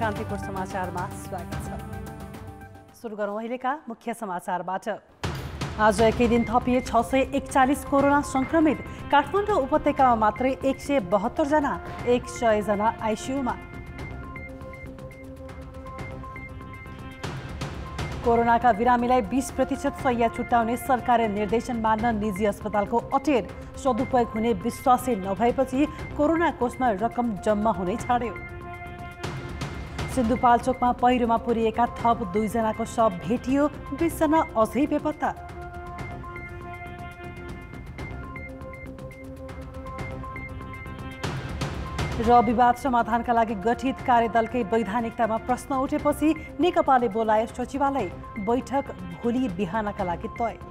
क्रान्तिपुर समाचारमा स्वागत छ। सुरु गरौँ अहिलेका मुख्य समाचारबाट। आज एकै दिन थपिए 641 कोरोना संक्रमित। काठमाडौँ उपत्यकामा मात्रै 172 जना, 100 जना आइसियुमा। कोरोनाका बिरामीलाई 20% शैय्या छुट्याउने सरकारी निर्देशन मान्न निजी अस्पतालको अटेर। सदुपयोग हुने विश्वासै नभएपछि कोरोना कोषमा रकम जम्मा हुनै छाड्यो। सिन्धुपाल्चोकमा पहिरोमा पुरिएका थप 2 जनाको शव भेटियो, 20 जना अझै बेपत्ता। र विवाद समाधानका लागि गठित कार्यदलकै वैधानिकतामा प्रश्न उठेपछि नेकपाले बोलाए सचिवालय। बैठक भोलि बिहानका लागि तय।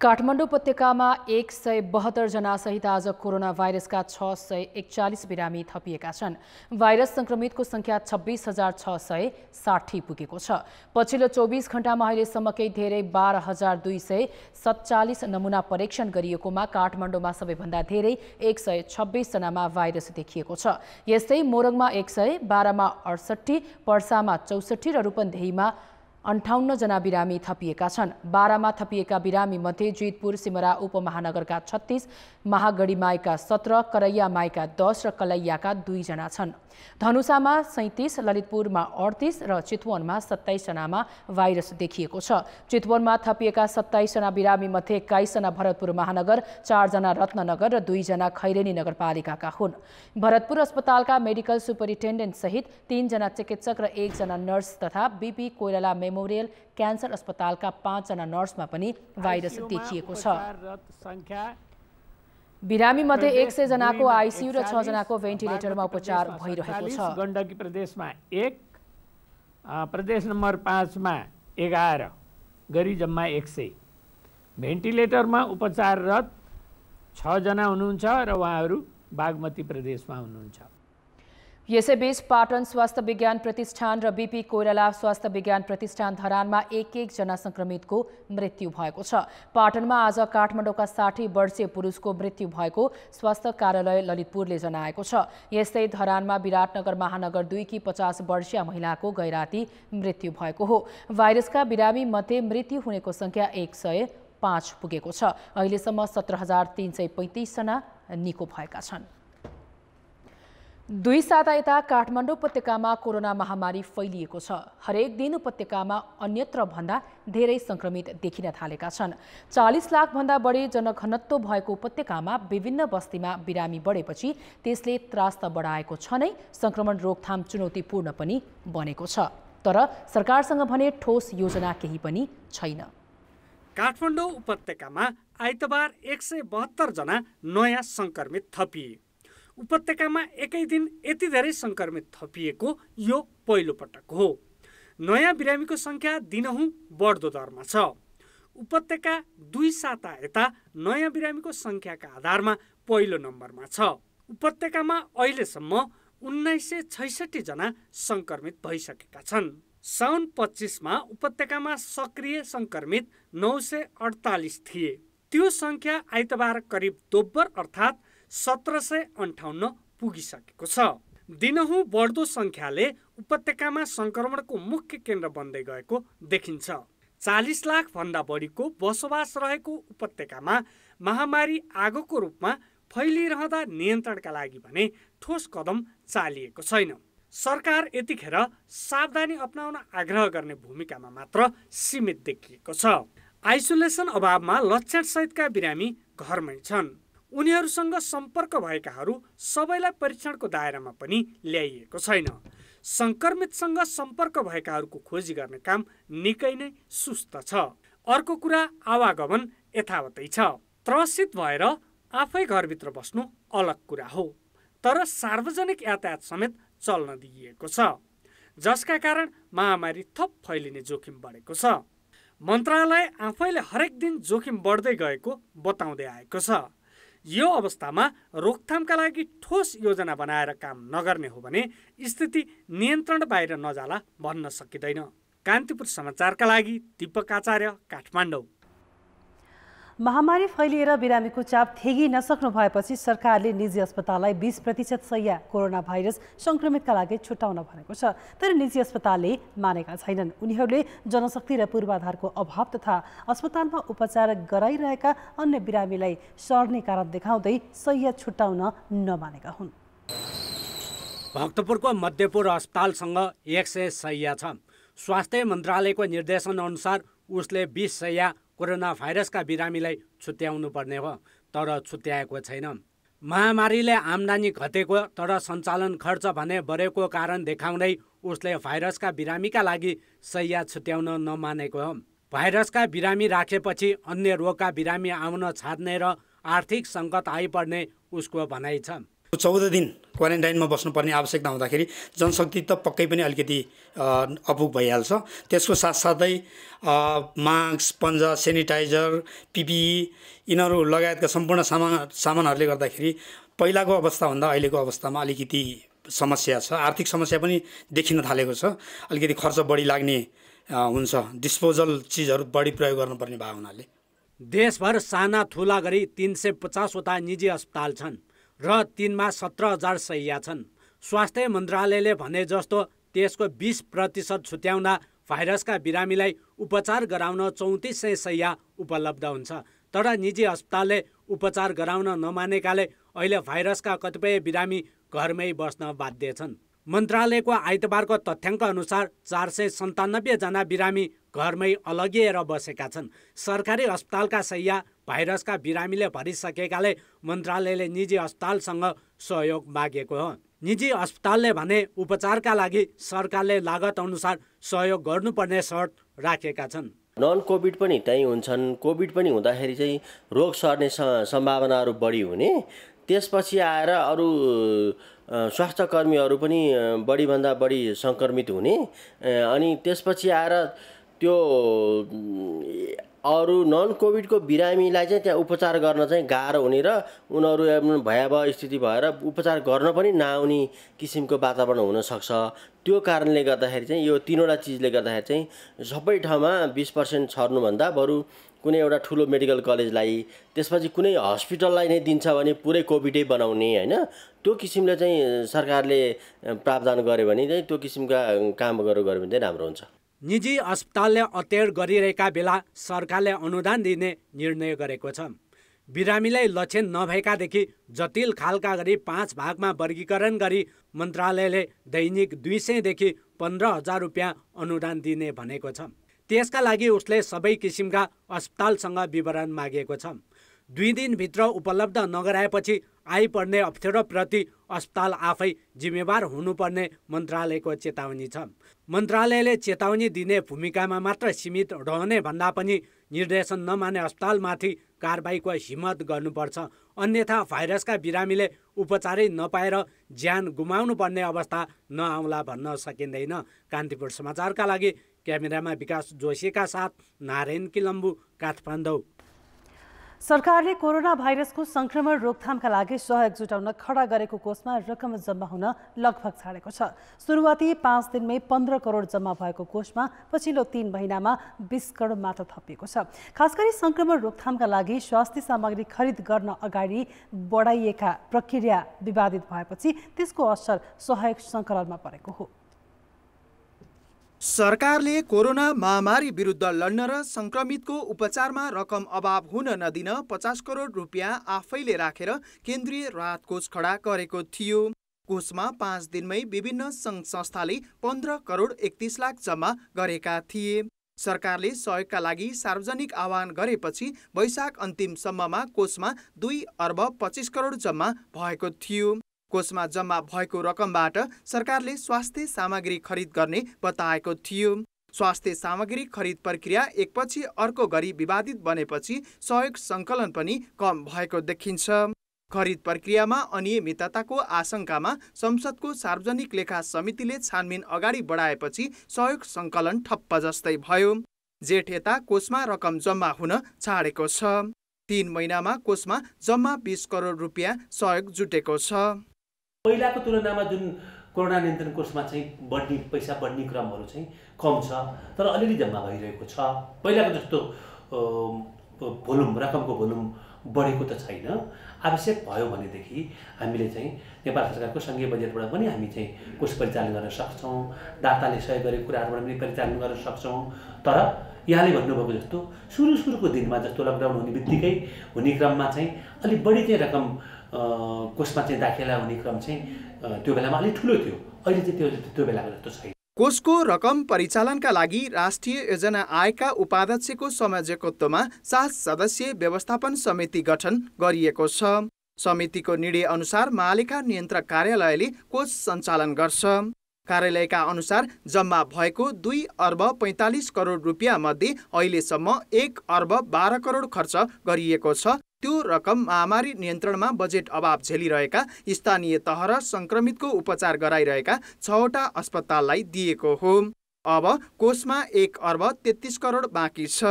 काठमाडौँ उपत्यकामा 172 जना सहित आज कोरोना भाइरसका 641 बिरामी थपिएका छन्। भाइरस संक्रमितको संख्या 26,660 पुगेको छ। पछिल्लो 24 घण्टामा अहिलेसम्मकै धेरै 12,247 नमुना परीक्षण गरिएकोमा काठमाडौँमा सबैभन्दा धेरै 126 जनामा भाइरस देखिएको छ। यस्तै मोरङमा 100, बारामा 68, पर्सामा 64 र रूपन्देहीमा 58 जना बिरामी थपिएका छन्। बारामा थपिएका बिरामी मध्ये जितपुर सिमरा उपमहानगरका 36, महागढीमाईका 17, करैयामाईका 10 र कलैयाका 2 जना छन्। धनुषामा 37, ललितपुरमा 38 र चितवनमा 27 जनामा भाइरस देखिएको छ। चितवनमा थपिएका 27 जना बिरामी मध्ये 21 जना भरतपुर महानगर, 4 जना रत्ननगर र 2 जना खैरेनी नगरपालिकाका हुन्। भरतपुर अस्पतालका मेडिकल सुपरिन्टेन्डेन्ट सहित 3 जना चिकित्सक र 1 जना नर्स तथा बीपी कोइराला मेमोरियल क्यान्सर अस्पतालका 5 जना नर्समा पनि भाइरस देखिएको छ। बिरामी मध्ये 100 जनाको आइसियु र 6 जनाको भेन्टिलेटरमा उपचार भइरहेको छ। गण्डकी प्रदेशमा 1, प्रदेश नम्बर 5 मा 11 गरी जम्मा 100। भेन्टिलेटरमा उपचाररत 6 जना हुनुहुन्छ र उहाँहरू बागमती प्रदेशमा हुनुहुन्छ। यसैबीच पाटन स्वास्थ्य विज्ञान प्रतिष्ठान र बीपी कोइराला स्वास्थ्य विज्ञान प्रतिष्ठान धरानमा 1 जना संक्रमितको मृत्यु भएको छ। पाटनमा आज काठमाडौँका 60 वर्षीय पुरुषको मृत्यु भएको स्वास्थ्य कार्यालय ललितपुरले जनाएको छ। यस्तै धरानमा विराटनगर महानगर 2 की 50 वर्षीय महिलाको गैराती मृत्यु भएको हो। भाइरसका बिरामी मध्ये मृत्यु हुनेको संख्या 105 पुगेको छ। अहिलेसम्म 17,335 जना निको भएका छन्। 2 साता यता काठमाडौँ उपत्यकामा कोरोना महामारी फैलिएको छ। हरेक दिन उपत्यकामा अन्यत्र भन्दा धेरै संक्रमित देखिन थालेका छन्। 40 लाख भन्दा बढी जनघनत्व भएको उपत्यकामा विभिन्न बस्तीमा बिरामी बढेपछि त्यसले त्रास त बढाएको छ नै, संक्रमण रोकथाम चुनौतीपूर्ण पनि बनेको छ। तर सरकारसँग भने ठोस योजना केही पनि छैन। काठमाडौँ उपत्यकामा आइतबार 172 जना नयाँ संक्रमित थपिए। उपत्यकामा एकै दिन यति धेरै संक्रमित थपिएको यो पहिलो पटक हो। नयाँ बिरामीको संख्या दिनहुँ बढ्दो दरमा छ। उपत्यका 2 साता यता नयाँ बिरामीको संख्याका आधारमा पहिलो नम्बरमा छ। उपत्यकामा अहिलेसम्म 1966 जना संक्रमित भइसकेका छन्। साउन 25 मा उपत्यकामा सक्रिय संक्रमित 948 थिए। त्यो संख्या आइतबार करिब दोब्बर अर्थात् 1758 पुगिसकेको छ। दिनहुँ बढ्दो संख्याले उपत्यकामा संक्रमणको मुख्य केन्द्र बन्दै गएको देखिन्छ। 40 लाख भन्दा बढीको बसोबास रहेको उपत्यकामा महामारी आगोको रूपमा फैलिरहँदा नियन्त्रणका लागि भने ठोस कदम चालिएको छैन। सरकार यतिखेर सावधानी अपनाउन आग्रह गर्ने भूमिकामा मात्र सीमित देखिएको छ। आइसोलेसन अभावमा लक्षणसहितका बिरामी घरमै छन्। उनीहरूसँग सम्पर्क भएकाहरू सबैलाई परीक्षणको दायरामा पनि ल्याइएको छैन। संक्रमितसँग सम्पर्क भएकाहरूको खोजी गर्ने काम निकै नै सुस्त छ। अर्को कुरा आवागमन यथावतै छ। त्रसित भएर आफै घरभित्र बस्नु अलग कुरा हो, तर सार्वजनिक यातायात समेत चल्न दिइएको छ, जसका कारण महामारी थप फैलिने जोखिम बढेको छ। मन्त्रालय आफैले हरेक दिन जोखिम बढ्दै गएको बताउँदै आएको छ। यो अवस्थामा रोकथामका लागि ठोस योजना बनाएर काम नगर्ने हो भने स्थिति नियन्त्रण बाहिर नजाला भन्न सकिँदैन। कान्तिपुर समाचारका लागि दीपक आचार्य, काठमाडौँ। महामारी फैलिएर बिरामीको चाप थेगी नसक्नु भएपछि सरकारले निजी अस्पताललाई 20% शैय्या कोरोना भाइरस संक्रमितका लागि छुट्याउन भनेको छ। तर निजी अस्पतालले मानेका छैनन्। उनीहरूले जनशक्ति र पूर्वाधारको अभाव तथा अस्पतालमा उपचार गराइरहेका अन्य बिरामीलाई सर्ने कारण देखाउँदै शैय्या छुट्याउन नमानेका हुन्। भक्तपुरको मध्यपुर अस्पतालसँग 100 शैय्या छ। स्वास्थ्य मन्त्रालयको निर्देशन अनुसार उसले 20 शैय्या कोरोना भाइरसका बिरामीलाई छुट्याउनु पर्ने हो, तर छुट्याएको छैन। महामारीले आम्दानी घटेको तर सञ्चालन खर्च भने बढेको कारण देखाउँदै उसले भाइरसका बिरामीका लागि शैय्या छुट्याउन नमानेको हो। भाइरसका बिरामी राखेपछि अन्य रोगका बिरामी आउन छाड्ने र आर्थिक सङ्कट आइपर्ने उसको भनाइ छ। 14 दिन क्वारेन्टाइनमा बस्नुपर्ने आवश्यकता हुँदाखेरि जनशक्ति त पक्कै पनि अलिकति अपुग भइहाल्छ। त्यसको साथसाथै मास्क, पन्जा, सेनिटाइजर, पिपिई यिनीहरू लगायतका सम्पूर्ण सामानहरूले गर्दाखेरि पहिलाको अवस्थाभन्दा अहिलेको अवस्थामा अलिकति समस्या छ। आर्थिक समस्या पनि देखिन थालेको छ। अलिकति खर्च बढी लाग्ने हुन्छ। डिस्पोजल चिजहरू बढी प्रयोग गर्नुपर्ने भएको हुनाले देशभर साना ठुला गरी 350 वटा निजी अस्पताल छन् र तिनमा 17,000 शैय्या छन्। स्वास्थ्य मन्त्रालयले भने जस्तो त्यसको 20% छुट्याउँदा भाइरसका बिरामीलाई उपचार गराउन 3400 शैय्या उपलब्ध हुन्छ। तर निजी अस्पतालले उपचार गराउन नमानेकाले अहिले भाइरसका कतिपय बिरामी घरमै बस्न बाध्य छन्। मन्त्रालयको आइतबारको तथ्याङ्क अनुसार 497 जना बिरामी घरमै अलगिएर बसेका छन्। सरकारी अस्पतालका शैय्या भाइरसका बिरामीले भरिसकेकाले मन्त्रालयले निजी अस्पतालसँग सहयोग मागेको हो। निजी अस्पतालले भने उपचारका लागि सरकारले लागत अनुसार सहयोग गर्नुपर्ने शर्त राखेका छन्। नन कोभिड पनि त्यहीँ हुन्छन्। कोभिड पनि हुँदाखेरि चाहिँ रोग सर्ने सम्भावनाहरू बढी हुने, त्यसपछि आएर अरू स्वास्थ्यकर्मीहरू पनि बढीभन्दा बढी सङ्क्रमित हुने, अनि त्यसपछि आएर त्यो अरू नन कोभिडको बिरामीलाई चाहिँ त्यहाँ उपचार गर्न चाहिँ गाह्रो हुने र उनीहरू भयावह स्थिति भएर उपचार गर्न पनि नआउने किसिमको वातावरण हुनसक्छ। त्यो कारणले गर्दाखेरि चाहिँ यो तीनवटा चिजले गर्दाखेरि चाहिँ सबै ठाउँमा 20% छर्नुभन्दा बरु कुनै एउटा ठुलो मेडिकल कलेजलाई, त्यसपछि कुनै हस्पिटललाई नै दिन्छ भने पुरै कोभिडै बनाउने, होइन, त्यो किसिमले चाहिँ सरकारले प्रावधान गर्यो भने चाहिँ त्यो किसिमका कामहरू गर्यो भने चाहिँ राम्रो हुन्छ। निजी अस्पतालले अत्याचार गरिरहेका बेला सरकारले अनुदान दिने निर्णय गरेको छ। बिरामीलाई लक्षण नभएकादेखि जटिल खालका गरी 5 भागमा वर्गीकरण गरी मन्त्रालयले दैनिक 200 देखि 15,000 रुपियाँ अनुदान दिने भनेको छ। त्यसका लागि उसले सबै किसिमका अस्पतालसँग विवरण मागेको छ। 2 दिनभित्र उपलब्ध नगराएपछि आइपर्ने अप्ठ्यारोप्रति अस्पताल आफै जिम्मेवार हुनुपर्ने मन्त्रालयको चेतावनी छ। मन्त्रालयले चेतावनी दिने भूमिकामा मात्र सीमित रहने भन्दा पनि निर्देशन नमाने अस्पतालमाथि कारबाहीको हिम्मत गर्नुपर्छ। अन्यथा भाइरसका बिरामीले उपचारै नपाएर ज्यान गुमाउनु पर्ने अवस्था नआउला भन्न सकिँदैन। कान्तिपुर समाचारका लागि क्यामेरामा विकास जोशीका साथ नारायण किलम्बु, काठमाडौँ। सरकारले कोरोना भाइरसको संक्रमण रोकथामका लागि सहयोग जुटाउन खडा गरेको कोषमा रकम जम्मा हुन लगभग छाडेको छ। सुरुवाती 5 दिनमै 15 करोड जम्मा भएको कोषमा पछिल्लो 3 महिनामा 20 करोड मात्र थपिएको छ। खासगरी संक्रमण रोकथामका लागि स्वास्थ्य सामग्री खरिद गर्न अगाडि बढाइएका प्रक्रिया विवादित भएपछि त्यसको असर सहयोग सङ्कलनमा परेको हो। सरकारले कोरोना महामारी विरुद्ध लड्न र संक्रमितको उपचारमा रकम अभाव हुन नदिन 50 करोड रुपियाँ आफैले राखेर केन्द्रीय राहत कोष खडा गरेको थियो। कोषमा 5 दिनमै विभिन्न सङ्घ संस्थाले 15 करोड 31 लाख जम्मा गरेका थिए। सरकारले सहयोगका लागि सार्वजनिक आह्वान गरेपछि वैशाख अन्तिमसम्ममा कोषमा 2 अर्ब 25 करोड जम्मा भएको थियो। कोषमा जम्मा भएको रकमबाट सरकारले स्वास्थ्य सामग्री खरिद गर्ने बताएको थियो। स्वास्थ्य सामग्री खरिद प्रक्रिया एकपछि अर्को गरी विवादित बनेपछि सहयोग सङ्कलन पनि कम भएको देखिन्छ। खरिद प्रक्रियामा अनियमितताको आशंकामा संसदको सार्वजनिक लेखा समितिले छानबिन अगाडि बढाएपछि सहयोग सङ्कलन ठप्प जस्तै भयो। जेठ यता कोषमा रकम जम्मा हुन छाडेको छ। 3 महिनामा कोषमा जम्मा 20 करोड रुपियाँ सहयोग जुटेको छ। पहिलाको तुलनामा जुन कोरोना नियन्त्रण कोषमा चाहिँ पैसा बढ्ने क्रमहरू चाहिँ कम छ, तर अलिअलि जम्मा भइरहेको छ। पहिलाको जस्तो रकमको भोल्युम बढेको त छैन। आवश्यक भयो भनेदेखि हामीले चाहिँ नेपाल सरकारको सङ्घीय बजेटबाट पनि हामी चाहिँ कोष परिचालन गर्न सक्छौँ, दाताले सहयोग गरेको कुराहरूबाट पनि परिचालन गर्न सक्छौँ। तर यहाँले भन्नुभएको जस्तो सुरुको दिनमा जस्तो लकडाउन हुने बित्तिकै हुने क्रममा चाहिँ अलिक बढी चाहिँ रकम कोषमा चाहिँ दाखिला हुने क्रम चाहिँ त्यो बेलामा अलिक ठुलो थियो। अहिले चाहिँ त्यो बेलाको जस्तो छैन। कोषको रकम परिचालनका लागि राष्ट्रिय योजना आयोगका उपाध्यक्षको संयोजकत्वमा 7 सदस्यीय व्यवस्थापन समिति गठन गरिएको छ। समितिको निर्णय अनुसार महालेखा नियन्त्रक कार्यालयले कोष सञ्चालन गर्छ। कार्यालयका अनुसार जम्मा भएको 2 अर्ब 45 करोड रुपियाँ मध्ये अहिलेसम्म 1 अर्ब 12 करोड खर्च गरिएको छ। त्यो रकम महामारी नियन्त्रणमा बजेट अभाव झेलिरहेका स्थानीय तह र संक्रमितको उपचार गराइरहेका 6वटा अस्पताललाई दिएको हो। अब कोषमा 1 अर्ब 33 करोड बाँकी छ।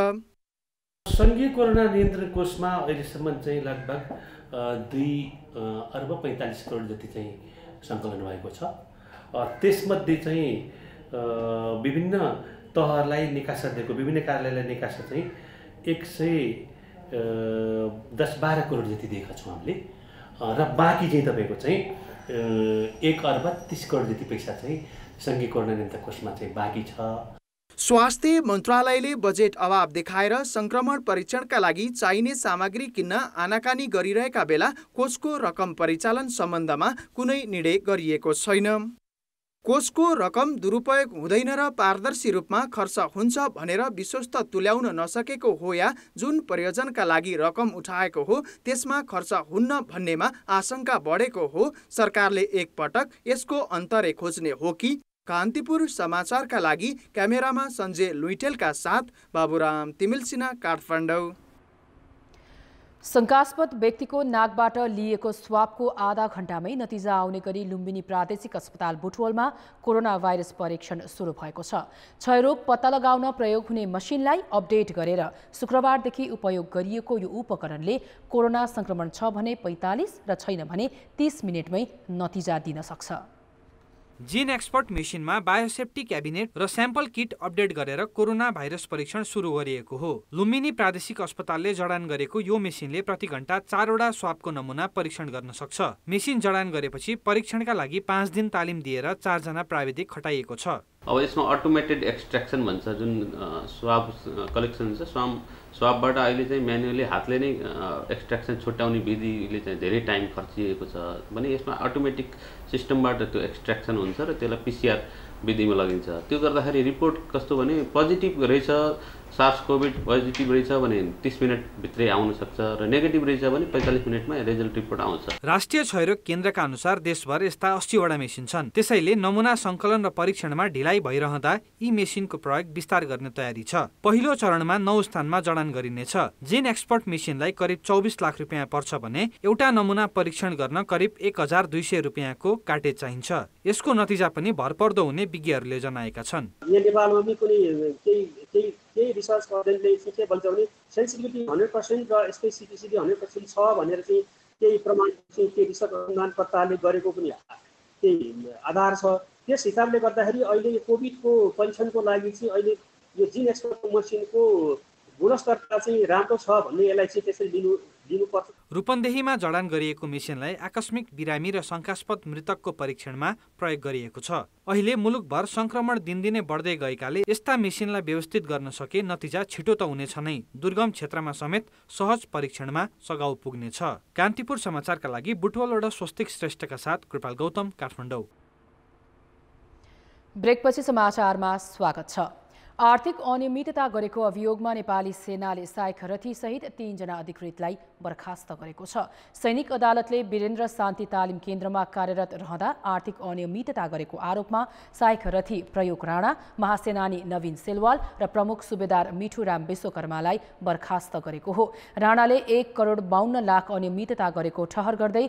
सङ्घीय कोरोना नियन्त्रण कोषमा अहिलेसम्म चाहिँ लगभग 2 अर्ब 45 करोड जति चाहिँ सङ्कलन भएको छ। त्यसमध्ये चाहिँ विभिन्न तहहरूलाई निकासा दिएको, विभिन्न कार्यालयलाई निकासा चाहिँ 110-12 करोड जति दिएका छौँ हामीले। र बाँकी चाहिँ तपाईँको चाहिँ 1 अर्ब 30 करोड जति पैसा चाहिँ सङ्घीय कोरोना नियन्त्रण कोषमा चाहिँ बाँकी छ। स्वास्थ्य मन्त्रालयले बजेट अभाव देखाएर संक्रमण परीक्षणका लागि चाहिने सामग्री किन्न आनाकानी गरिरहेका बेला कोषको रकम परिचालन सम्बन्धमा कुनै निर्णय गरिएको छैन। कोषको रकम दुरुपयोग हुँदैन र पारदर्शी रूपमा खर्च हुन्छ भनेर विश्वस्त तुल्याउन नसकेको हो या जुन प्रयोजनका लागि रकम उठाएको हो त्यसमा खर्च हुन्न भन्नेमा आशंका बढेको हो। सरकारले एकपटक यसको अन्तर्य खोज्ने हो कि? कान्तिपुर समाचारका लागि क्यामेरामा सञ्जय लुइटेलका साथ बाबुराम तिमिलसिना, काठमाडौँ। शङ्कास्पद व्यक्तिको नाकबाट लिएको स्वाबको आधा घण्टामै नतिजा आउने गरी लुम्बिनी प्रादेशिक अस्पताल बुटवलमा कोरोना भाइरस परीक्षण सुरु भएको छ। क्षयरोग पत्ता लगाउन प्रयोग हुने मसिनलाई अपडेट गरेर शुक्रबारदेखि उपयोग गरिएको यो उपकरणले कोरोना संक्रमण छ भने 45 र छैन भने 30 मिनेटमै नतिजा दिन सक्छ। जीन एक्सपर्ट मेसिनमा बायोसेफ्टी क्याबिनेट र स्याम्पल किट अपडेट गरेर कोरोना भाइरस परीक्षण सुरु गरिएको हो। लुम्बिनी प्रादेशिक अस्पतालले जडान गरेको यो मेसिनले प्रति घण्टा 4वटा स्वाबको नमुना परीक्षण गर्न सक्छ। मेसिन जडान गरेपछि परीक्षणका लागि 5 दिन तालिम दिएर 4 जना प्राविधिक खटाइएको छ। अब यसमा अटोमेटेड एक्सट्र्याक्सन भन्छ, जुन स्वाब कलेक्सन छ। स्वाबबाट अहिले चाहिँ म्यानुअली हातले नै एक्सट्र्याक्सन छुट्याउने विधिले चाहिँ धेरै टाइम खर्चिएको छ भने यसमा अटोमेटिक सिस्टमबाट त्यो एक्सट्र्याक्सन हुन्छ र त्यसलाई पिसिआर विधिमा लगिन्छ। त्यो गर्दाखेरि रिपोर्ट कस्तो भने पोजिटिभ रहेछ, सार्स कोभिड पोजिटिभ रहेछ भने 30 मिनटभित्रै आउन सक्छ र नेगेटिभ रहेछ भने 45 मिनटमा रिजल्ट रिपोर्ट आउँछ। राष्ट्रिय क्षयरोग केन्द्रका अनुसार देशभर यस्ता 80वटा मेसिन छन्। त्यसैले नमुना सङ्कलन र परीक्षणमा ढिलाइ भइरहँदा यी मेसिनको प्रयोग विस्तार गर्ने तयारी छ। पहिलो चरणमा 9 स्थानमा जडान गरिनेछ। जीन एक्सपर्ट मेसिनलाई करिब 24 लाख रुपियाँ पर्छ भने एउटा नमुना परीक्षण गर्न करिब 1200 रुपियाँको काटेज चाहिन्छ। यसको नतिजा पनि भरपर्दो हुने विज्ञहरूले जनाएका छन्। नेपालमा पनि कुनै केही रिसर्च गर्दैले के भन्छ भने सेन्सिटिभिटी 100% र स्पेसिफिसिटी 100% छ भनेर चाहिँ केही प्रमाण चाहिँ के रिसर्च अनुमानकर्ताले गरेको पनि केही आधार छ। त्यस हिसाबले गर्दाखेरि अहिले कोभिडको परीक्षणको लागि चाहिँ अहिले यो जीन एक्सपर्ट मसिनको गुणस्तरता चाहिँ राम्रो छ भन्ने यसलाई चाहिँ त्यसरी लिनुपर्छ। रूपन्देहीमा जडान गरिएको मेसिनलाई आकस्मिक बिरामी र शङ्कास्पद मृतकको परीक्षणमा प्रयोग गरिएको छ। अहिले मुलुकभर संक्रमण दिनदिनै बढ्दै गएकाले यस्ता मेसिनलाई व्यवस्थित गर्न सके नतिजा छिटो त हुनेछ नै, दुर्गम क्षेत्रमा समेत सहज परीक्षणमा सघाउ पुग्नेछ। कान्तिपुर समाचारका लागि बुटवलबाट स्वस्तिक श्रेष्ठका साथ कृपाल गौतम, काठमाडौँ। ब्रेकपछि समाचारमा स्वागत छ। आर्थिक अनियमितता गरेको अभियोगमा नेपाली सेनाले साइक रथी सहित 3 जना अधिकृतलाई बर्खास्त गरेको छ। सैनिक अदालतले वीरेन्द्र शान्ति तालिम केन्द्रमा कार्यरत रहँदा आर्थिक अनियमितता गरेको आरोपमा साइक रथी प्रयोग राणा, महासेनानी नवीन सेलवाल र प्रमुख सुबेदार मिठुराम विश्वकर्मालाई बर्खास्त गरेको हो। राणाले 1 करोड 52 लाख अनियमितता गरेको ठहर गर्दै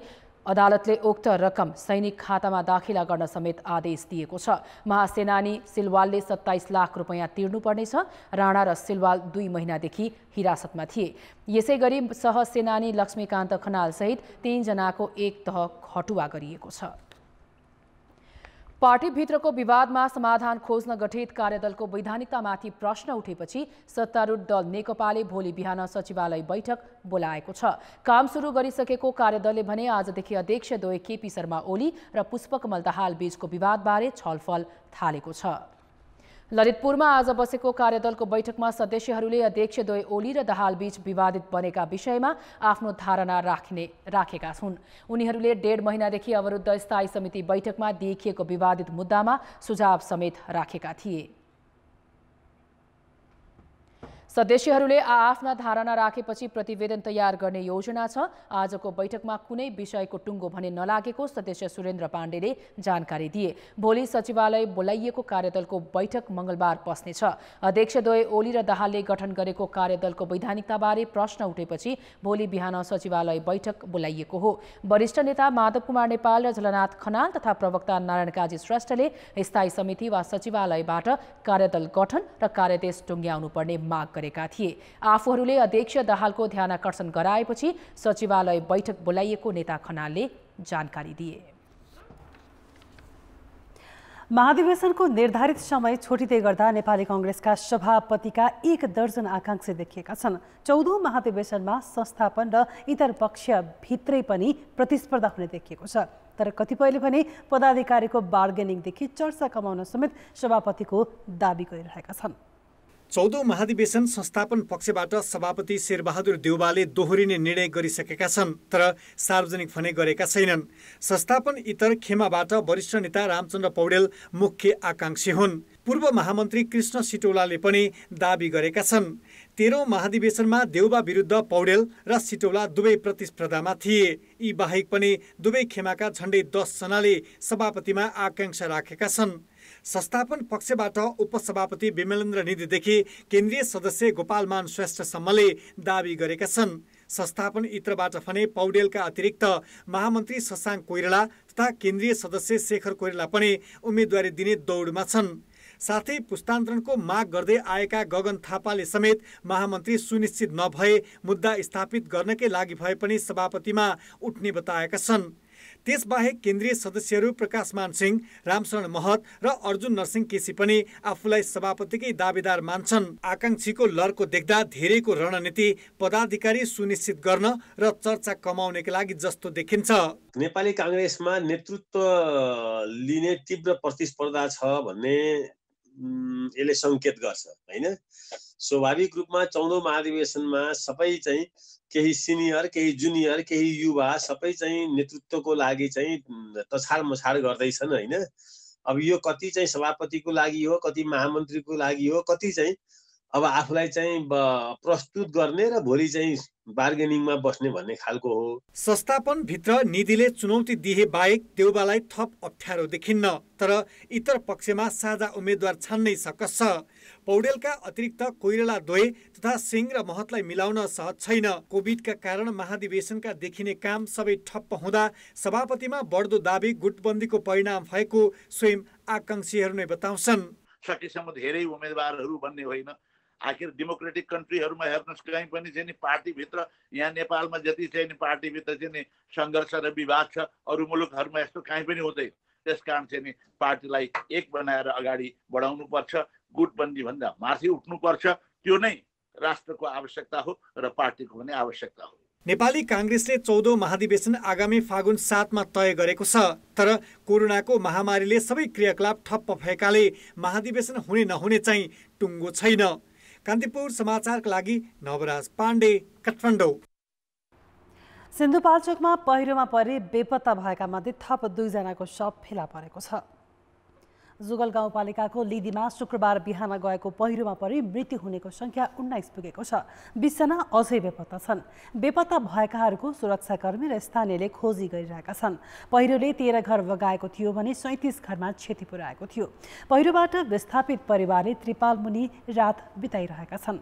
अदालतले उक्त रकम सैनिक खातामा दाखिला गर्न समेत आदेश दिएको छ। महासेनानी सिलवालले 27 लाख रुपैयाँ तिर्नुपर्नेछ। राणा र सिलवाल 2 महिनादेखि हिरासतमा थिए। यसैगरी सहसेनानी लक्ष्मीकान्त खनाल सहित 3 जनाको एक तह हटुवा गरिएको छ। पार्टीभित्रको विवादमा समाधान खोज्न गठित कार्यदलको वैधानिकतामाथि प्रश्न उठेपछि सत्तारूढ दल नेकपाले भोलि बिहान सचिवालय बैठक बोलाएको छ। काम सुरु गरिसकेको कार्यदलले भने आजदेखि अध्यक्षद्वय केपी शर्मा ओली र पुष्पकमल दाहाल बीचको विवादबारे छलफल थालेको छ। ललितपुरमा आज बसेको कार्यदलको बैठकमा सदस्यहरूले अध्यक्षद्वय ओली र दाहाल बीच विवादित बनेका विषयमा आफ्नो धारणा राखेका छन्। उनीहरूले 1.5 महिनादेखि अवरुद्ध स्थायी समिति बैठकमा देखिएको विवादित मुद्दामा सुझाव समेत राखेका थिए। सदस्यहरूले आफ्ना धारणा राखेपछि प्रतिवेदन तयार गर्ने योजना छ। आजको बैठकमा कुनै विषयको टुङ्गो भने नलागेको सदस्य सुरेन्द्र पाण्डेले जानकारी दिए। भोलि सचिवालय बोलाइएको कार्यदलको बैठक मंगलबार बस्नेछ। अध्यक्षद्वय ओली र दाहालले गठन गरेको कार्यदलको वैधानिकताबारे प्रश्न उठेपछि भोलि बिहान सचिवालय बैठक बोलाइएको हो। वरिष्ठ नेता माधव कुमार नेपाल र झलनाथ खनाल तथा प्रवक्ता नारायण काजी श्रेष्ठले स्थायी समिति वा सचिवालयबाट कार्यदल गठन र कार्यदेश टुङ्ग्याउनु पर्ने माग गरे थिए। आफूहरूले अध्यक्ष दाहालको ध्यानाकर्षण गराएपछि सचिवालय बैठक बोलाइएको नेता खनालले जानकारी दिए। महाधिवेशनको निर्धारित समय छोटिँदै गर्दा नेपाली कांग्रेसका सभापतिका 1 दर्जन आकांक्षी देखिएका छन्। 14औं महाधिवेशनमा संस्थापन र इतर पक्ष भित्रै पनि प्रतिस्पर्धा हुने देखिएको छ। तर कतिपयले भने पदाधिकारीको बार्गेनिङदेखि चर्चा कमाउन समेत सभापतिको दाबी गरिरहेका छन्। 14औं महाधिवेशन संस्थापन पक्षबाट सभापति शेरबहादुर देउवाले दोहोरिने निर्णय गरिसकेका छन्, तर सार्वजनिक भने गरेका छैनन्। संस्थापन इतर खेमाबाट वरिष्ठ नेता रामचन्द्र पौडेल मुख्य आकांक्षी हुन्। पूर्व महामन्त्री कृष्ण सिटौलाले पनि दाबी गरेका छन्। 13औं महाधिवेशनमा देउवा विरुद्ध पौडेल र सिटौला दुवै प्रतिस्पर्धामा थिए। यी बाहेक पनि दुवै खेमाका झण्डै 10 जनाले सभापतिमा आकांक्षा राखेका छन्। संस्थापन पक्षबाट उपसभापति विमलेन्द्र निधिदेखि केन्द्रीय सदस्य गोपालमान श्रेष्ठसम्मले दाबी गरेका छन्। संस्थापन इत्रबाट भने पौडेलका अतिरिक्त महामन्त्री शशाङ्क कोइराला तथा केन्द्रीय सदस्य शेखर कोइराला पनि उम्मेदवारी दिने दौडमा छन्। साथै पुस्तान्तरणको माग गर्दै आएका गगन थापाले समेत महामन्त्री सुनिश्चित नभए मुद्दा स्थापित गर्नकै लागि भए पनि सभापतिमा उठ्ने बताएका छन्। त्यसबाहेक केन्द्रीय सदस्यहरू प्रकाशमान सिंह, रामशरण महत र अर्जुन नरसिंह केसी पनि आफूलाई सभापतिकै दावेदार मान्छन्। आकांक्षीको लहरको देख्दा धेरैको रणनीति पदाधिकारी सुनिश्चित गर्न र चर्चा कमाउनका लागि जस्तो देखिन्छ। नेपाली कांग्रेसमा नेतृत्व लिने तीव्र प्रतिस्पर्धा छ भन्ने यसले संकेत गर्छ, हैन? स्वाभाविक रूपमा 14औं महाधिवेशनमा सबै चाहिँ केही सिनियर, केही जुनियर, केही युवा सबै चाहिँ नेतृत्वको लागि चाहिँ तछाड मछाड गर्दैछन्, हैन? अब यो कति चाहिँ सभापतिको लागि हो, कति महामन्त्रीको लागि हो, कति चाहिँ अब आफूलाई चाहिँ प्रस्तुत गर्ने र भोलि चाहिँ बार्गेनिङमा बस्ने भन्ने खालको हो। संस्थापन भित्र निधिले चुनौती दिए बाहेक देउवालाई थप अप्ठ्यारो देखिन्न, तर इतर पक्षमा साझा उम्मेदवार छान्नै सकछ। पौडेलका अतिरिक्त कोइराला द्वय तथा सिंह र महतलाई मिलाउन सहज छैन। कोभिडका कारण महाधिवेशनका देखिने काम सबै ठप्प हुँदा सभापतिमा बढ्दो दाबी गुटबन्दीको परिणाम भएको स्वयं आकांक्षीहरू नै बताउँछन्। सकेसम्म धेरै उम्मेदवारहरू बन्ने होइन। आखिर डेमोक्रेटिक कन्ट्रीहरूमा हेर्नुहोस्, कहीँ पनि चाहिँ नि पार्टीभित्र, यहाँ नेपालमा जति चाहिँ नि पार्टीभित्र चाहिँ नि सङ्घर्ष र विवाद छ, अरू मुलुकहरूमा यस्तो कहीँ पनि हुँदैन। त्यसकारण चाहिँ नि पार्टीलाई एक बनाएर अगाडि बढाउनु पर्छ, गुटबन्दी भन्दा माथि उठ्नुपर्छ। त्यो नै राष्ट्रको आवश्यकता हो र पार्टीको पनि आवश्यकता हो। नेपाली कांग्रेसले 14औं महाधिवेशन आगामी फागुन 7 मा तय गरेको छ, तर कोरोनाको महामारीले सबै क्रियाकलाप ठप्प भएकाले महाधिवेशन हुने नहुने चाहिँ टुङ्गो छैन। कान्तिपुर समाचारका लागि नवराज पाण्डे, काठमाडौँ। सिन्धुपाल्चोकमा पहिरोमा परि बेपत्ता भएका मध्ये थप 2 जनाको शव फेला परेको छ। जुगल गाउँपालिकाको लिदीमा शुक्रबार बिहान गएको पहिरोमा परि मृत्यु हुनेको संख्या 19 पुगेको छ। 20 जना अझै बेपत्ता छन्। बेपत्ता भएकाहरूको सुरक्षाकर्मी र स्थानीयले खोजी गरिरहेका छन्। पहिरोले 13 घर बगाएको थियो भने 37 घरमा क्षति पुर्याएको थियो। पहिरोबाट विस्थापित परिवारले त्रिपाल मुनि रात बिताइरहेका छन्।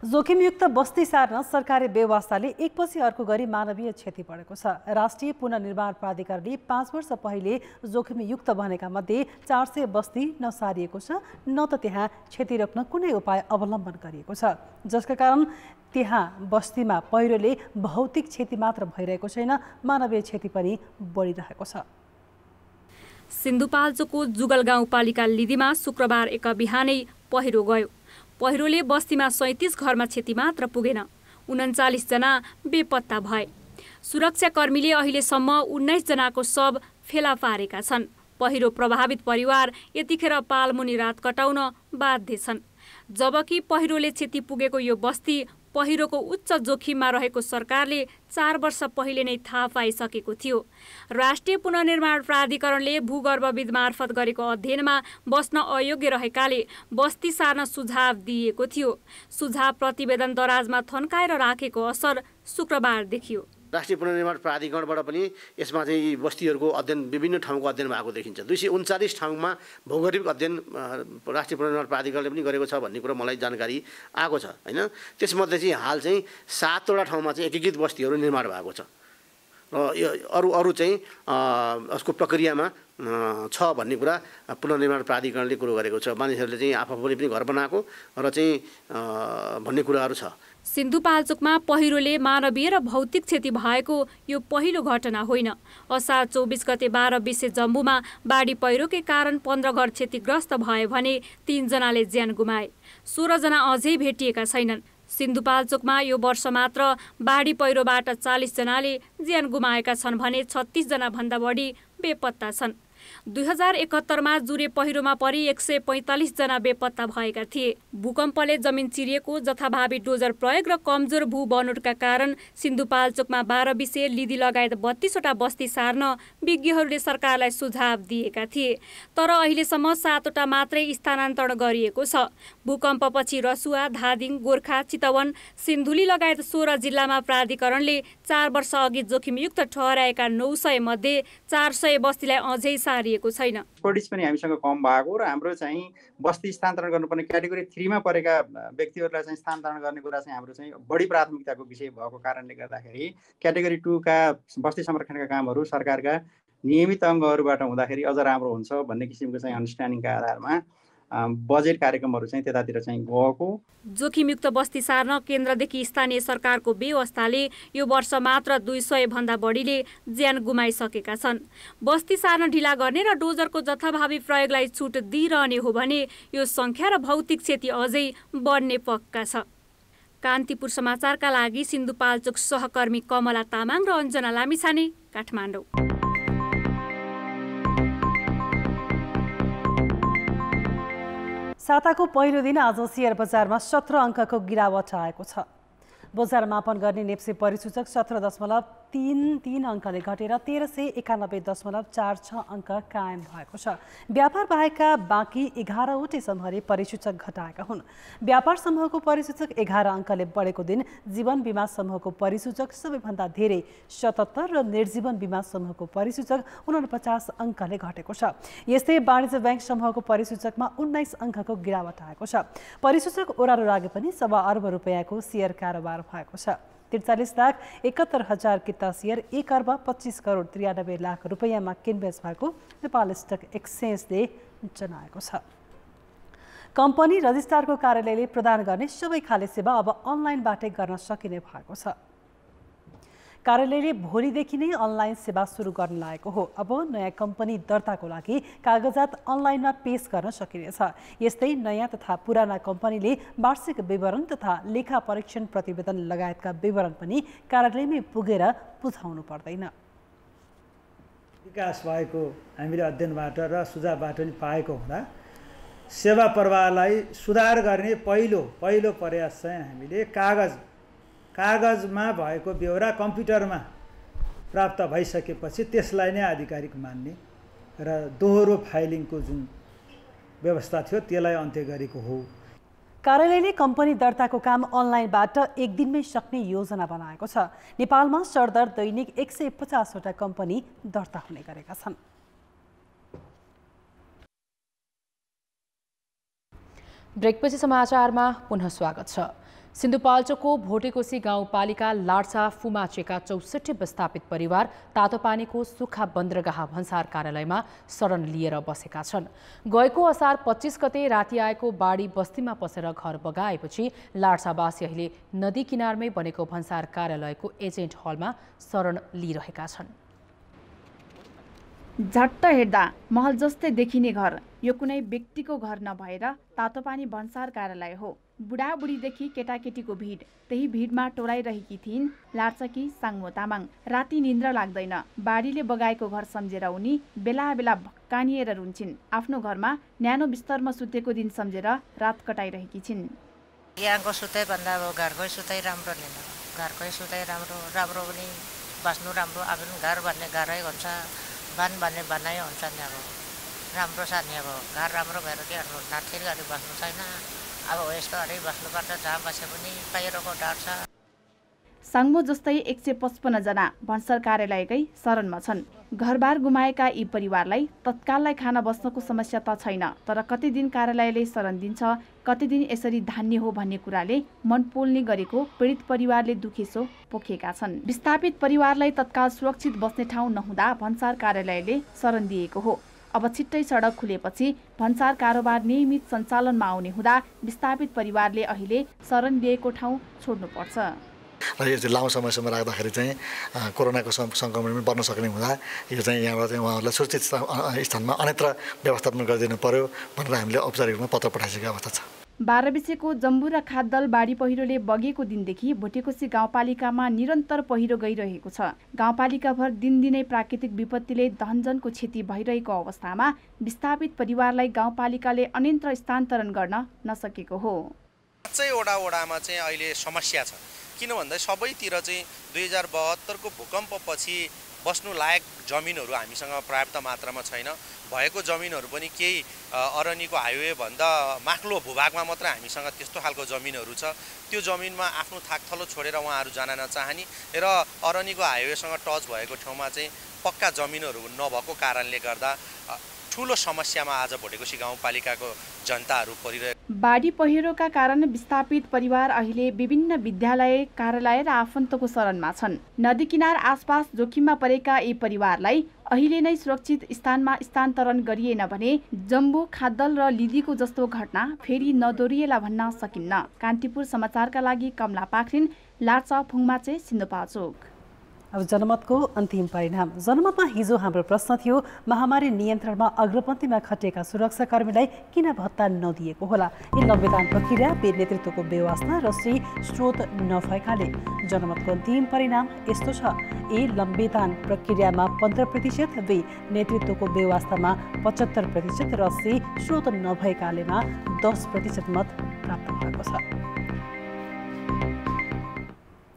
जोखिमयुक्त बस्ती सार्न सरकारी व्यवस्थाले एकपछि अर्को गरी मानवीय क्षति बढेको छ। राष्ट्रिय पुनर्निर्माण प्राधिकरणले 5 वर्ष पहिले जोखिमयुक्त भनेका मध्ये 400 बस्ती नसारिएको छ, न त त्यहाँ क्षति रोक्न कुनै उपाय अवलम्बन गरिएको छ, जसका कारण त्यहाँ बस्तीमा पहिरोले भौतिक क्षति मात्र भइरहेको छैन, मानवीय क्षति पनि बढिरहेको छ। सिन्धुपाल्चोकको जुगल गाउँपालिका लिदिमा शुक्रबार एक बिहानै पहिरो गयो। पहिरोले बस्तीमा 37 घरमा क्षति मात्र पुगेन, 39 जना बेपत्ता भए। सुरक्षाकर्मीले अहिलेसम्म 19 जनाको शव फेला पारेका छन्। पहिरो प्रभावित परिवार यतिखेर पालमुनि रात कटाउन बाध्य छन्। जबकि पहिरोले क्षति पुगेको यो बस्ती पहिरोको उच्च जोखिममा रहेको सरकारले 4 वर्ष पहिले नै थाहा पाइसकेको थियो। राष्ट्रिय पुनर्निर्माण प्राधिकरणले भूगर्भविद मार्फत गरेको अध्ययनमा बस्न अयोग्य रहेकाले बस्ती सार्न सुझाव दिएको थियो। सुझाव प्रतिवेदन दराजमा थन्काएर राखेको असर शुक्रबार देखियो। राष्ट्रिय पुनर्निर्माण प्राधिकरणबाट पनि यसमा चाहिँ यी बस्तीहरूको अध्ययन विभिन्न ठाउँको अध्ययन भएको देखिन्छ। 239 ठाउँमा भौगोलिक अध्ययन राष्ट्रिय पुनर्निर्माण प्राधिकरणले पनि गरेको छ भन्ने कुरा मलाई जानकारी आएको छ हैन। त्यसमध्ये चाहिँ हाल चाहिँ 7 वटा ठाउँमा चाहिँ एकीकृत बस्तीहरू निर्माण भएको छ र अरू चाहिँ उसको प्रक्रियामा छ भन्ने कुरा पुनर्निर्माण प्राधिकरणले कुरो गरेको छ। मानिसहरूले चाहिँ आफूले पनि घर बनाएको र चाहिँ भन्ने कुराहरू छ। सिन्धुपाल्चोकमा पहिरोले मानवीय र भौतिक क्षति भएको यो पहिलो घटना होइन। असार 24 गते 12 बिसे जम्बूमा बाढी पहिरोकै कारण 15 घर क्षतिग्रस्त भए भने 3 जनाले ज्यान गुमाए। 16 जना अझै भेटिएका छैनन्। सिन्धुपाल्चोकमा यो वर्ष मात्र बाढी पहिरोबाट 40 जनाले ज्यान गुमाएका छन् भने 36 जना भन्दा बढी बेपत्ता छन्। 2071 मा जुरे पहिरोमा परि 145 जना बेपत्ता भएका थिए। भूकम्पले जमिन चिरिएको, जथाभावी डोजर प्रयोग र कमजोर भू बनोटका कारण सिन्धुपाल्चोकमा 12 बिसे लिदी लगायत 32 वटा बस्ती सार्न विज्ञहरूले सरकारलाई सुझाव दिएका थिए। तर अहिलेसम्म 7 वटा मात्रै स्थानान्तरण गरिएको छ। भूकम्पपछि रसुवा, धादिङ, गोर्खा, चितवन, सिन्धुली लगायत 16 जिल्लामा प्राधिकरणले 4 वर्ष अघि जोखिमयुक्त ठहराएका 900 मध्ये 400 बस्तीलाई अझै सारिएको छैन। एक्सपर्टिज पनि हामीसँग कम भएको र हाम्रो चाहिँ बस्ती स्थानान्तरण गर्नुपर्ने क्याटेगोरी 3 मा परेका व्यक्तिहरूलाई चाहिँ स्थानान्तरण गर्ने कुरा चाहिँ हाम्रो चाहिँ बढी प्राथमिकताको विषय भएको कारणले गर्दाखेरि क्याटेगोरी 2 का बस्ती संरक्षणका कामहरू सरकारका नियमित अङ्गहरूबाट हुँदाखेरि अझ राम्रो हुन्छ भन्ने किसिमको चाहिँ अन्डरस्ट्यान्डिङका आधारमा बजेट कार्यक्रमहरू चाहिँ त्यतातिर चाहिँ गएको। जोखिमयुक्त बस्ती सार्न केन्द्रदेखि स्थानीय सरकारको व्यवस्थाले यो वर्ष मात्र 200 भन्दा बढीले ज्यान गुमाइसकेका छन्। बस्ती सार्न ढिला गर्ने र डोजरको जथाभावी प्रयोगलाई छुट दिइरहने हो भने यो संख्या र भौतिक क्षति अझै बढ्ने पक्का छ। कान्तिपुर समाचारका लागि सिन्धुपाल्चोक सहकर्मी कमला तामाङ र अञ्जना लामिछाने, काठमाडौँ। साताको पहिलो दिन आज शेयर बजारमा 17 अङ्कको गिरावट आएको छ। बजार मापन गर्ने नेप्से परिसूचक 17.33 अङ्कले घटेर 1391.46 अङ्क कायम भएको छ। व्यापार बाहेकका बाँकी 11वटै समूहले परिसूचक घटाएका हुन्। व्यापार समूहको परिसूचक 11 अङ्कले बढेको दिन जीवन बीमा समूहको परिसूचक सबैभन्दा धेरै 77 र निर्जीवन बीमा समूहको परिसूचक 49 अङ्कले घटेको छ। यस्तै वाणिज्य बैंक समूहको परिसूचकमा 19 अङ्कको गिरावट आएको छ। परिसूचक ओह्रालो रागे पनि 1.25 अर्ब रुपैयाँको शेयर कारोबार भएको छ। 43,71,000 किता शेयर 1,25,93,00,000 रुपैयाँमा किनबेच भएको नेपाल स्टक एक्सचेन्जले जनाएको छ। कम्पनी रजिस्ट्रारको कार्यालयले प्रदान गर्ने सबै खाले सेवा अब अनलाइनबाटै गर्न सकिने भएको छ। कार्यालयले भोलिदेखि नै अनलाइन सेवा सुरु गर्न लागेको हो। अब नयाँ कम्पनी दर्ताको लागि कागजात अनलाइनमा पेश गर्न सकिनेछ। यस्तै नयाँ तथा पुराना कम्पनीले वार्षिक विवरण तथा लेखा परीक्षण प्रतिवेदन लगायतका विवरण पनि कार्यालयमै पुगेर बुझाउनु पर्दैन। विकास भएको हामीले अध्ययनबाट र सुझावबाट पनि पाएको हुँदा सेवा प्रवाहलाई सुधार गर्ने पहिलो प्रयास चाहिँ हामीले कागजमा भएको बेहोरा कम्प्युटरमा प्राप्त भइसकेपछि त्यसलाई नै आधिकारिक मान्ने र दोहोरो फाइलिङको जुन व्यवस्था थियो त्यसलाई अन्त्य गरेको हो। कार्यालयले कम्पनी दर्ताको काम अनलाइनबाट एक दिनमै सक्ने योजना बनाएको छ। नेपालमा सरदर दैनिक 150 वटा कम्पनी दर्ता हुने गरेका छन्। ब्रेकपछि समाचारमा पुनः स्वागत छ। सिन्धुपाल्चोकको भोटेकोसी गाउँपालिका लाड्सा फुमाचेका 64 विस्थापित परिवार तातोपानीको सुक्खा बन्दरगाह भन्सार कार्यालयमा शरण लिएर बसेका छन्। गएको असार 25 गते राति आएको बाढी बस्तीमा पसेर घर बगाएपछि लाड्सावासी अहिले नदी किनारमै बनेको भन्सार कार्यालयको एजेन्ट हलमा शरण लिइरहेका छन्। झट्ट हेर्दा महल जस्तै देखिने घर यो कुनै व्यक्तिको घर नभएर तातोपानी भन्सार कार्यालय हो। बुढाबुढीदेखि केटाकेटीको भिड, त्यही भिडमा टोलाइरहेकी थिइन् लाड्साकी साङ्मो तामाङ। राति निन्द्रा लाग्दैन, बाढीले बगाएको घर सम्झेर उनी बेला बेला भक्कानिएर रुन्छिन्। आफ्नो घरमा न्यानो बिस्तरमा सुतेको दिन सम्झेर रात कटाइरहेकी छिन्। यहाँको सुताइ भन्दा अब घरकै सुताइ राम्रो लिनु, घरकै सुताइ राम्रो राम्रो पनि बस्नु राम्रो। अब घर भन्ने घरै हुन्छ, वन भन्ने बनाइ हुन्छ नि। अब राम्रो छ नि, अब घर राम्रो भएर के गर्नु, नाथेर गरी बस्नु छैन। अब यस्तो गरी बस्नुपर्छ, जहाँ बसे पनि पहिरोको डर छ। साङ्मो जस्तै 155 जना भन्सार कार्यालयकै शरणमा छन्। घरबार गुमाएका यी परिवारलाई तत्काललाई खाना बस्नको समस्या त छैन, तर कति दिन कार्यालयले शरण दिन्छ, कति दिन यसरी धान्य हो भन्ने कुराले मन पोल्ने गरेको पीडित परिवारले दुखेसो पोखेका छन्। विस्थापित परिवारलाई तत्काल सुरक्षित बस्ने ठाउँ नहुँदा भन्सार कार्यालयले शरण दिएको हो। अब छिट्टै सडक खुलेपछि भन्सार कारोबार नियमित सञ्चालनमा आउने हुँदा विस्थापित परिवारले अहिले शरण लिएको ठाउँ छोड्नुपर्छ। र यो चाहिँ लामो समयसम्म राख्दाखेरि चाहिँ कोरोनाको सङ्क्रमण पनि बढ्न सक्ने हुँदा यो चाहिँ यहाँबाट चाहिँ उहाँहरूलाई सुरक्षित स्थानमा अन्यत्र व्यवस्थापन गरिदिनु पर्यो भनेर हामीले औपचारिक रूपमा पत्र पठाइसकेको अवस्था छ। 12 विसेको जम्बु र खाद्दल बाढी पहिरोले बगेको दिनदेखि भोटेकोसी गाउँपालिकामा निरन्तर पहिरो गइरहेको छ। गाउँपालिकाभर दिनदिनै प्राकृतिक विपत्तिले धनजनको क्षति भइरहेको अवस्थामा विस्थापित परिवारलाई गाउँपालिकाले अन्यत्र स्थानान्तरण गर्न नसकेको हो। वडामा चाहिँ अहिले समस्या छ, किन भन्दा सबैतिर चाहिँ 2072 को भूकम्पपछि बस्नु लायक जमिनहरू हामीसँग पर्याप्त मात्रामा छैन। भएको जमिनहरू पनि केही अरनिको हाइवे भन्दा माथिल्लो भूभागमा मात्र हामीसँग त्यस्तो खालको जमिनहरू छ। त्यो जमिनमा आफ्नो थाकथलो छोडेर उहाँहरू जान नचाहने र अरनिको हाइवेसँग टच भएको ठाउँमा चाहिँ पक्का जमिनहरू नभएको कारणले गर्दा ठुलो समस्यामा आज भोटेकोसी गाउँपालिकाको जनताहरू परिरहेको। बाढी पहिरोका कारण विस्थापित परिवार अहिले विभिन्न विद्यालय, कार्यालय र आफन्तको शरणमा छन्। नदी किनार आसपास जोखिममा परेका यी परिवारलाई अहिले नै सुरक्षित स्थानमा स्थानान्तरण गरिएन भने जम्बु, खाद्दल र लिदीको जस्तो घटना फेरि नदोरिएला भन्न सकिन्न। कान्तिपुर समाचारका लागि कमला पाखरिन, लाड्सा फुङमाचे, सिन्धुपाल्चोक। अब जनमतको अन्तिम परिणाम। जनमतमा हिजो हाम्रो प्रश्न थियो, महामारी नियन्त्रणमा अग्रपन्थीमा खटिएका सुरक्षाकर्मीलाई किन भत्ता नदिएको होला? यी लम्बितान प्रक्रिया, बे नेतृत्वको व्यवस्था र स्रोत नभएकाले। जनमतको अन्तिम परिणाम यस्तो छ, ए लम्बितान प्रक्रियामा 15%, बे नेतृत्वको व्यवस्थामा 75% र सी स्रोत नभएकालेमा 10% मत प्राप्त भएको छ।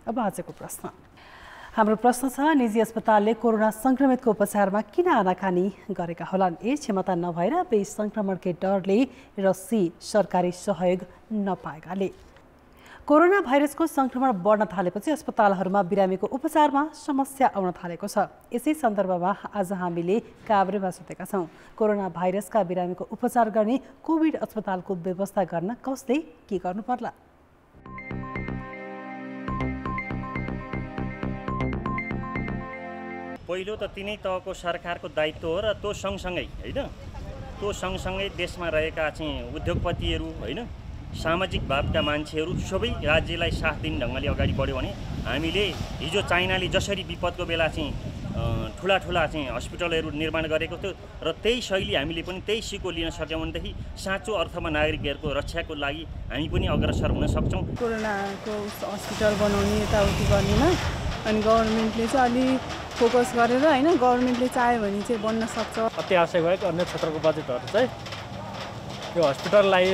अब आजको प्रश्न। हाम्रो प्रश्न छ, निजी अस्पतालले कोरोना संक्रमितको उपचारमा किन आनाकानी गरेका होलान्? ए क्षमता नभएर, बे संक्रमणकै डरले र सी सरकारी सहयोग नपाएकाले। कोरोना भाइरसको संक्रमण बढ्न थालेपछि अस्पतालहरूमा बिरामीको उपचारमा समस्या आउन थालेको छ। यसै सन्दर्भमा आज हामीले काभ्रेमा सोधेका छौँ, कोरोना भाइरसका बिरामीको उपचार गर्ने कोभिड अस्पतालको व्यवस्था गर्न कसले के गर्नु पर्ला? पहिलो त तिनै तहको सरकारको दायित्व हो र त्यो सँगसँगै होइन, त्यो सँगसँगै देशमा रहेका चाहिँ उद्योगपतिहरू होइन, सामाजिक भावका मान्छेहरू सबै राज्यलाई साथ दिने ढङ्गले अगाडि बढ्यो भने हामीले हिजो चाइनाले जसरी विपदको बेला चाहिँ ठुला चाहिँ हस्पिटलहरू निर्माण गरेको थियो र त्यही शैली हामीले पनि त्यही सिको लिन सक्यौँ भनेदेखि साँचो अर्थमा नागरिकहरूको रक्षाको लागि हामी पनि अग्रसर हुन सक्छौँ। कोरोनाको हस्पिटल बनाउने यताउति गर्नेमा अनि गभर्मेन्टले चाहिँ अलि फोकस गरेर होइन, गभर्मेन्टले चाह्यो भने चाहिँ बन्न सक्छ। अति आवश्यक भएको अन्य क्षेत्रको बजेटहरू चाहिँ यो हस्पिटललाई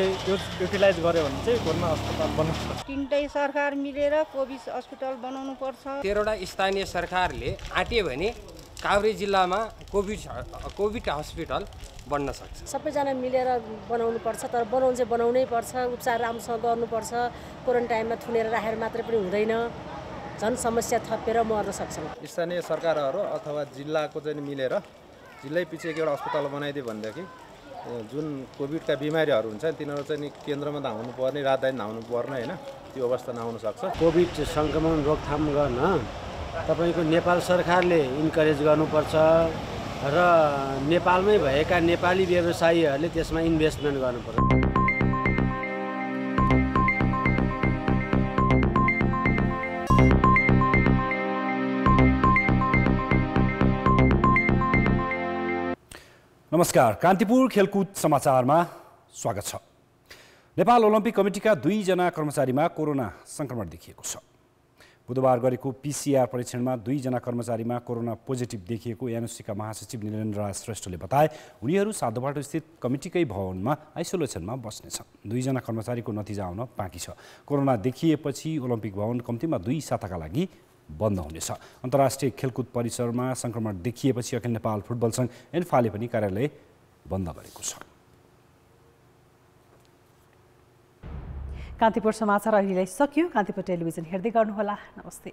युटिलाइज गर्यो भने चाहिँ कोरोना अस्पताल बन्न सक्छ। तिनटै सरकार मिलेर कोभिड अस्पताल बनाउनु पर्छ। 13वटा स्थानीय सरकारले आँट्यो भने काभ्रे जिल्लामा कोभिड हस्पिटल बन्न सक्छ। सबैजना मिलेर बनाउनु पर्छ, तर बनाउनु चाहिँ बनाउनै पर्छ, उपचार राम्रोसँग गर्नुपर्छ। क्वारेन्टाइनमा थुनेर राखेर मात्रै पनि हुँदैन, झन् समस्या थपेर मर्न सक्छन्। स्थानीय सरकारहरू अथवा जिल्लाको चाहिँ मिलेर जिल्लै पछि एउटा अस्पताल बनाइदियो भनेदेखि जुन कोभिडका बिमारीहरू हुन्छ तिनीहरू चाहिँ नि केन्द्रमा धाउनु पर्ने राजधानी धाउनु पर्ने होइन त्यो अवस्था नआउन सक्छ। कोभिड सङ्क्रमण रोकथाम गर्न तपाईँको नेपाल सरकारले इन्करेज गर्नुपर्छ र नेपालमै भएका नेपाली व्यवसायीहरूले त्यसमा इन्भेस्टमेन्ट गर्नुपर्छ। नमस्कार, कान्तिपुर खेलकुद समाचारमा स्वागत छ। नेपाल ओलम्पिक कमिटीका 2 जना कर्मचारीमा कोरोना संक्रमण देखिएको छ। बुधबार गरेको PCR परीक्षणमा 2 जना कर्मचारीमा कोरोना पोजिटिभ देखिएको एनओसीका महासचिव निलेन्द्र राज श्रेष्ठले बताए। उनीहरू साधोबाटो स्थित कमिटीकै भवनमा आइसोलेसनमा बस्नेछन्। 2 जना कर्मचारीको नतिजा आउन बाँकी छ। कोरोना देखिएपछि ओलम्पिक भवन कम्तीमा 2 साताका लागि बन्द हुनेछ। अन्तर्राष्ट्रिय खेलकुद परिसरमा संक्रमण देखिएपछि अखिल नेपाल फुटबल सङ्घ एन्फाले पनि कार्यालय बन्द गरेको छ। कान्तिपुर समाचार अहिलेलाई सकियो। कान्तिपुर टेलिभिजन हेर्दै गर्नुहोला। नमस्ते।